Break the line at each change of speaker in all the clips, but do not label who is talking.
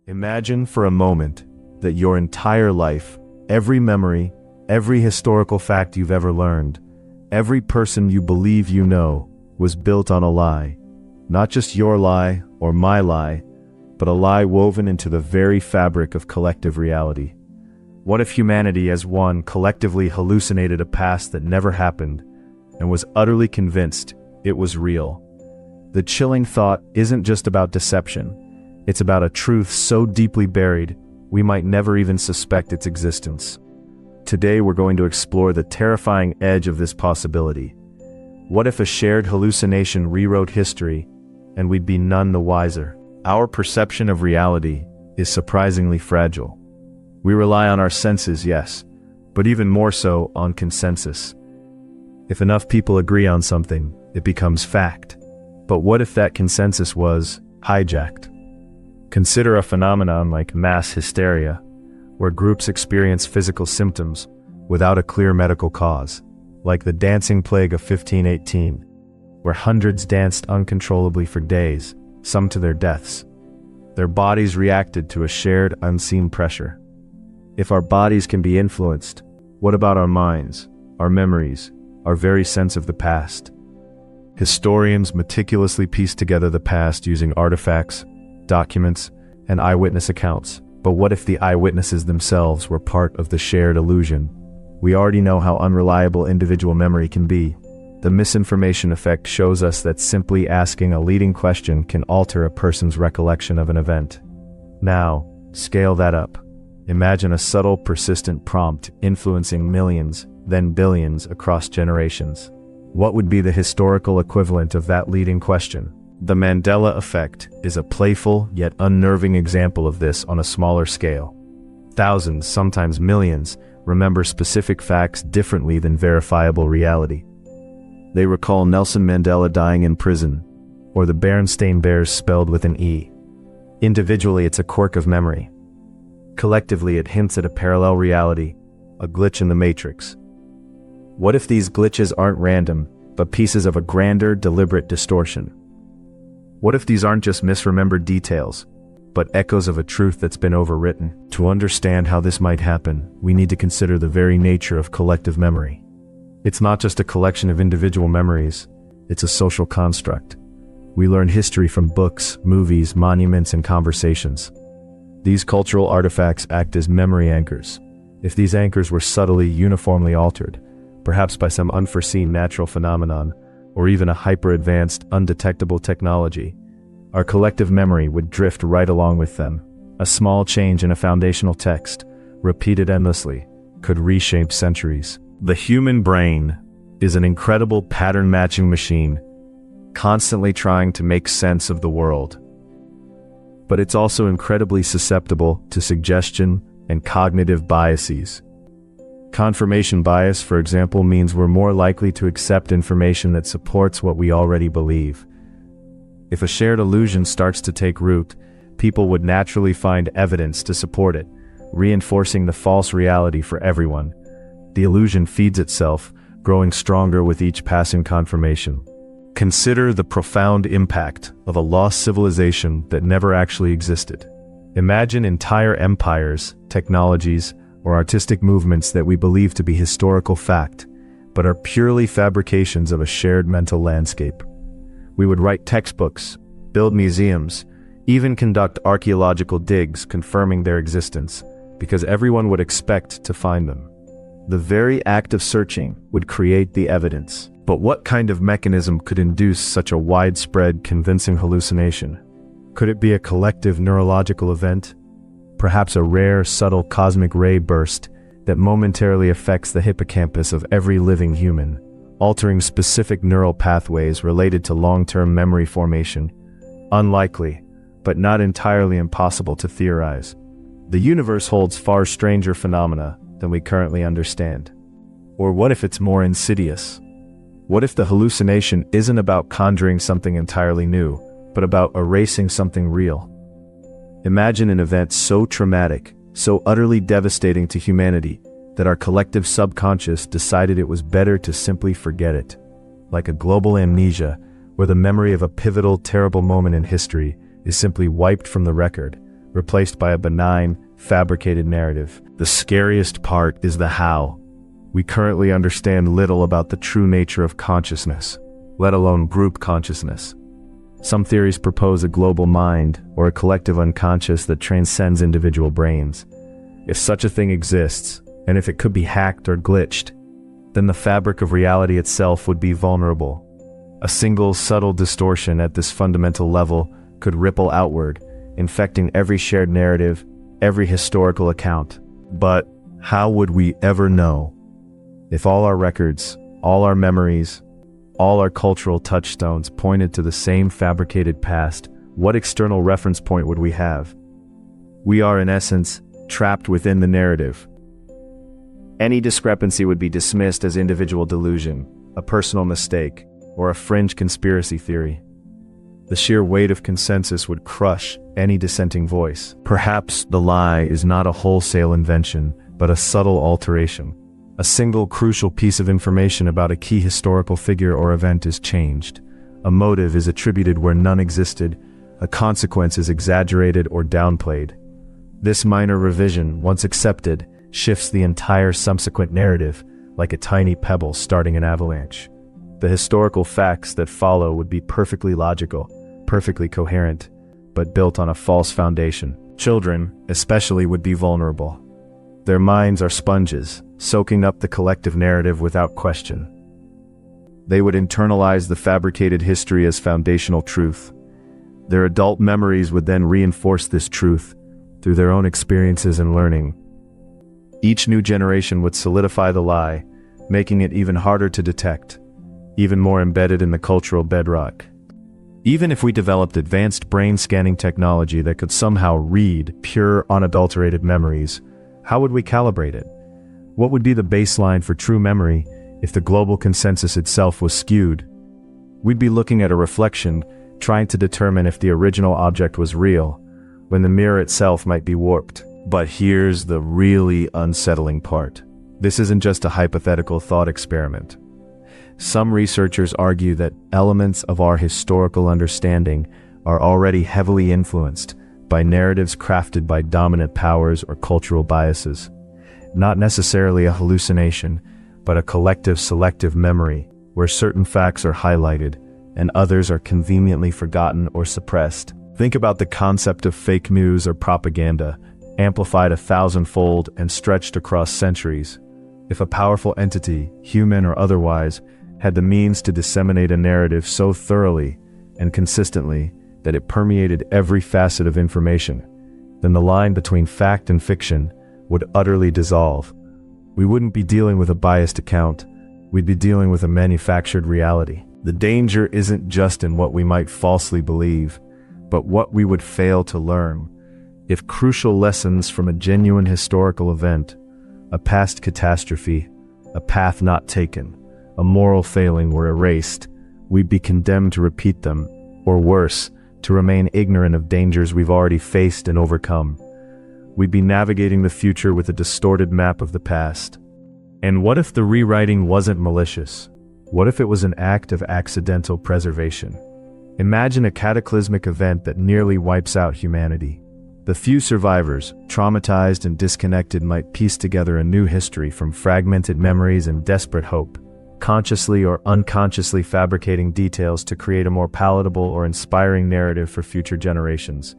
Imagine for a moment that your entire life, every memory, every historical fact you've ever learned, every person you believe you know, was built on a lie. Not just your lie or my lie, but a lie woven into the very fabric of collective reality. What if humanity as one collectively hallucinated a past that never happened and was utterly convinced it was real? The chilling thought isn't just about deception. It's about a truth so deeply buried, we might never even suspect its existence. Today we're going to explore the terrifying edge of this possibility. What if a shared hallucination rewrote history, and we'd be none the wiser? Our perception of reality is surprisingly fragile. We rely on our senses, yes, but even more so on consensus. If enough people agree on something, it becomes fact. But what if that consensus was hijacked? Consider a phenomenon like mass hysteria, where groups experience physical symptoms without a clear medical cause, like the dancing plague of 1518, where hundreds danced uncontrollably for days, some to their deaths. Their bodies reacted to a shared, unseen pressure. If our bodies can be influenced, what about our minds, our memories, our very sense of the past? Historians meticulously piece together the past using artifacts, documents, and eyewitness accounts. But what if the eyewitnesses themselves were part of the shared illusion? We already know how unreliable individual memory can be. The misinformation effect shows us that simply asking a leading question can alter a person's recollection of an event. Now, scale that up. Imagine a subtle, persistent prompt influencing millions, then billions across generations. What would be the historical equivalent of that leading question? The Mandela effect is a playful yet unnerving example of this on a smaller scale. Thousands, sometimes millions, remember specific facts differently than verifiable reality. They recall Nelson Mandela dying in prison, or the Berenstain Bears spelled with an E. Individually, it's a quirk of memory. Collectively, it hints at a parallel reality, a glitch in the matrix. What if these glitches aren't random, but pieces of a grander, deliberate distortion? What if these aren't just misremembered details, but echoes of a truth that's been overwritten? To understand how this might happen, we need to consider the very nature of collective memory. It's not just a collection of individual memories, it's a social construct. We learn history from books, movies, monuments, and conversations. These cultural artifacts act as memory anchors. If these anchors were subtly, uniformly altered, perhaps by some unforeseen natural phenomenon, or even a hyper-advanced, undetectable technology, our collective memory would drift right along with them. A small change in a foundational text, repeated endlessly, could reshape centuries. The human brain is an incredible pattern-matching machine, constantly trying to make sense of the world. But it's also incredibly susceptible to suggestion and cognitive biases. Confirmation bias, for example, means we're more likely to accept information that supports what we already believe. If a shared illusion starts to take root, people would naturally find evidence to support it, reinforcing the false reality for everyone. The illusion feeds itself, growing stronger with each passing confirmation. Consider the profound impact of a lost civilization that never actually existed. Imagine entire empires, technologies, or artistic movements that we believe to be historical fact, but are purely fabrications of a shared mental landscape. We would write textbooks, build museums, even conduct archaeological digs confirming their existence, because everyone would expect to find them. The very act of searching would create the evidence. But what kind of mechanism could induce such a widespread, convincing hallucination? Could it be a collective neurological event? Perhaps a rare, subtle cosmic ray burst that momentarily affects the hippocampus of every living human, altering specific neural pathways related to long-term memory formation. Unlikely, but not entirely impossible to theorize. The universe holds far stranger phenomena than we currently understand. Or what if it's more insidious? What if the hallucination isn't about conjuring something entirely new, but about erasing something real? Imagine an event so traumatic, so utterly devastating to humanity, that our collective subconscious decided it was better to simply forget it. Like a global amnesia, where the memory of a pivotal, terrible moment in history is simply wiped from the record, replaced by a benign, fabricated narrative. The scariest part is the how. We currently understand little about the true nature of consciousness, let alone group consciousness. Some theories propose a global mind, or a collective unconscious that transcends individual brains. If such a thing exists, and if it could be hacked or glitched, then the fabric of reality itself would be vulnerable. A single subtle distortion at this fundamental level could ripple outward, infecting every shared narrative, every historical account. But how would we ever know? If all our records, all our memories, all our cultural touchstones pointed to the same fabricated past, what external reference point would we have? We are, in essence, trapped within the narrative. Any discrepancy would be dismissed as individual delusion, a personal mistake, or a fringe conspiracy theory. The sheer weight of consensus would crush any dissenting voice. Perhaps the lie is not a wholesale invention, but a subtle alteration. A single crucial piece of information about a key historical figure or event is changed. A motive is attributed where none existed. A consequence is exaggerated or downplayed. This minor revision, once accepted, shifts the entire subsequent narrative, like a tiny pebble starting an avalanche. The historical facts that follow would be perfectly logical, perfectly coherent, but built on a false foundation. Children, especially, would be vulnerable. Their minds are sponges, soaking up the collective narrative without question. They would internalize the fabricated history as foundational truth. Their adult memories would then reinforce this truth through their own experiences and learning. Each new generation would solidify the lie, making it even harder to detect, even more embedded in the cultural bedrock. Even if we developed advanced brain scanning technology that could somehow read pure, unadulterated memories, how would we calibrate it? What would be the baseline for true memory if the global consensus itself was skewed? We'd be looking at a reflection, trying to determine if the original object was real, when the mirror itself might be warped. But here's the really unsettling part. This isn't just a hypothetical thought experiment. Some researchers argue that elements of our historical understanding are already heavily influenced by narratives crafted by dominant powers or cultural biases. Not necessarily a hallucination, but a collective selective memory, where certain facts are highlighted and others are conveniently forgotten or suppressed. Think about the concept of fake news or propaganda, amplified 1,000-fold and stretched across centuries. If a powerful entity, human or otherwise, had the means to disseminate a narrative so thoroughly and consistently that it permeated every facet of information, then the line between fact and fiction would utterly dissolve. We wouldn't be dealing with a biased account, we'd be dealing with a manufactured reality. The danger isn't just in what we might falsely believe, but what we would fail to learn. If crucial lessons from a genuine historical event, a past catastrophe, a path not taken, a moral failing were erased, we'd be condemned to repeat them, or worse, to remain ignorant of dangers we've already faced and overcome. We'd be navigating the future with a distorted map of the past. And what if the rewriting wasn't malicious? What if it was an act of accidental preservation? Imagine a cataclysmic event that nearly wipes out humanity. The few survivors, traumatized and disconnected, might piece together a new history from fragmented memories and desperate hope, consciously or unconsciously fabricating details to create a more palatable or inspiring narrative for future generations.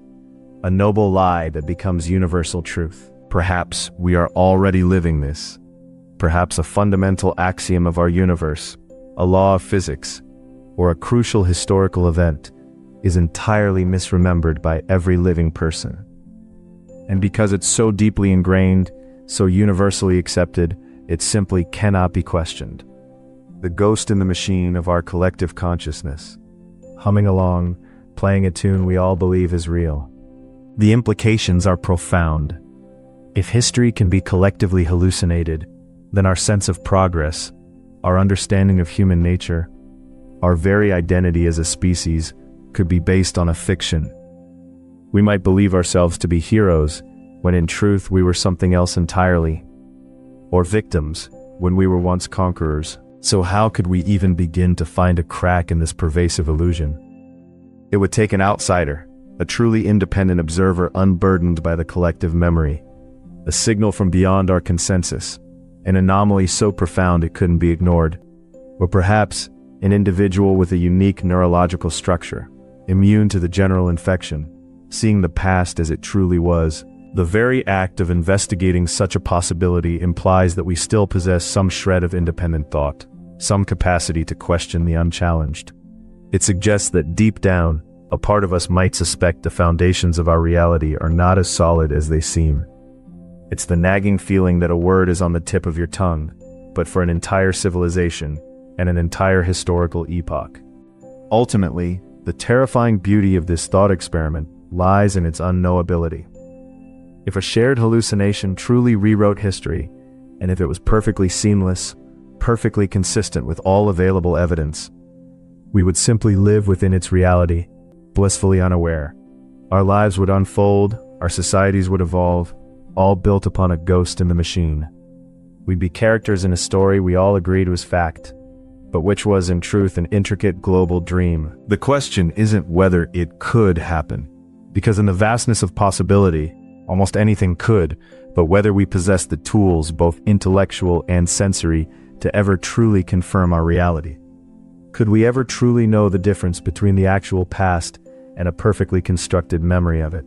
A noble lie that becomes universal truth. Perhaps we are already living this. Perhaps a fundamental axiom of our universe, a law of physics, or a crucial historical event is entirely misremembered by every living person. And because it's so deeply ingrained, so universally accepted, it simply cannot be questioned. The ghost in the machine of our collective consciousness, humming along, playing a tune we all believe is real. The implications are profound. If history can be collectively hallucinated, then our sense of progress, our understanding of human nature, our very identity as a species, could be based on a fiction. We might believe ourselves to be heroes, when in truth we were something else entirely, or victims, when we were once conquerors. So how could we even begin to find a crack in this pervasive illusion? It would take an outsider, a truly independent observer unburdened by the collective memory, a signal from beyond our consensus, an anomaly so profound it couldn't be ignored, or perhaps an individual with a unique neurological structure, immune to the general infection, seeing the past as it truly was. The very act of investigating such a possibility implies that we still possess some shred of independent thought, some capacity to question the unchallenged. It suggests that deep down, a part of us might suspect the foundations of our reality are not as solid as they seem. It's the nagging feeling that a word is on the tip of your tongue, but for an entire civilization and an entire historical epoch. Ultimately, the terrifying beauty of this thought experiment lies in its unknowability. If a shared hallucination truly rewrote history, and if it was perfectly seamless, perfectly consistent with all available evidence, we would simply live within its reality, blissfully unaware. Our lives would unfold, our societies would evolve, all built upon a ghost in the machine. We'd be characters in a story we all agreed was fact, but which was in truth an intricate global dream. The question isn't whether it could happen, because in the vastness of possibility, almost anything could, but whether we possess the tools, both intellectual and sensory, to ever truly confirm our reality. Could we ever truly know the difference between the actual past and a perfectly constructed memory of it?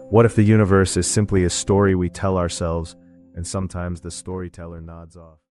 What if the universe is simply a story we tell ourselves, and sometimes the storyteller nods off?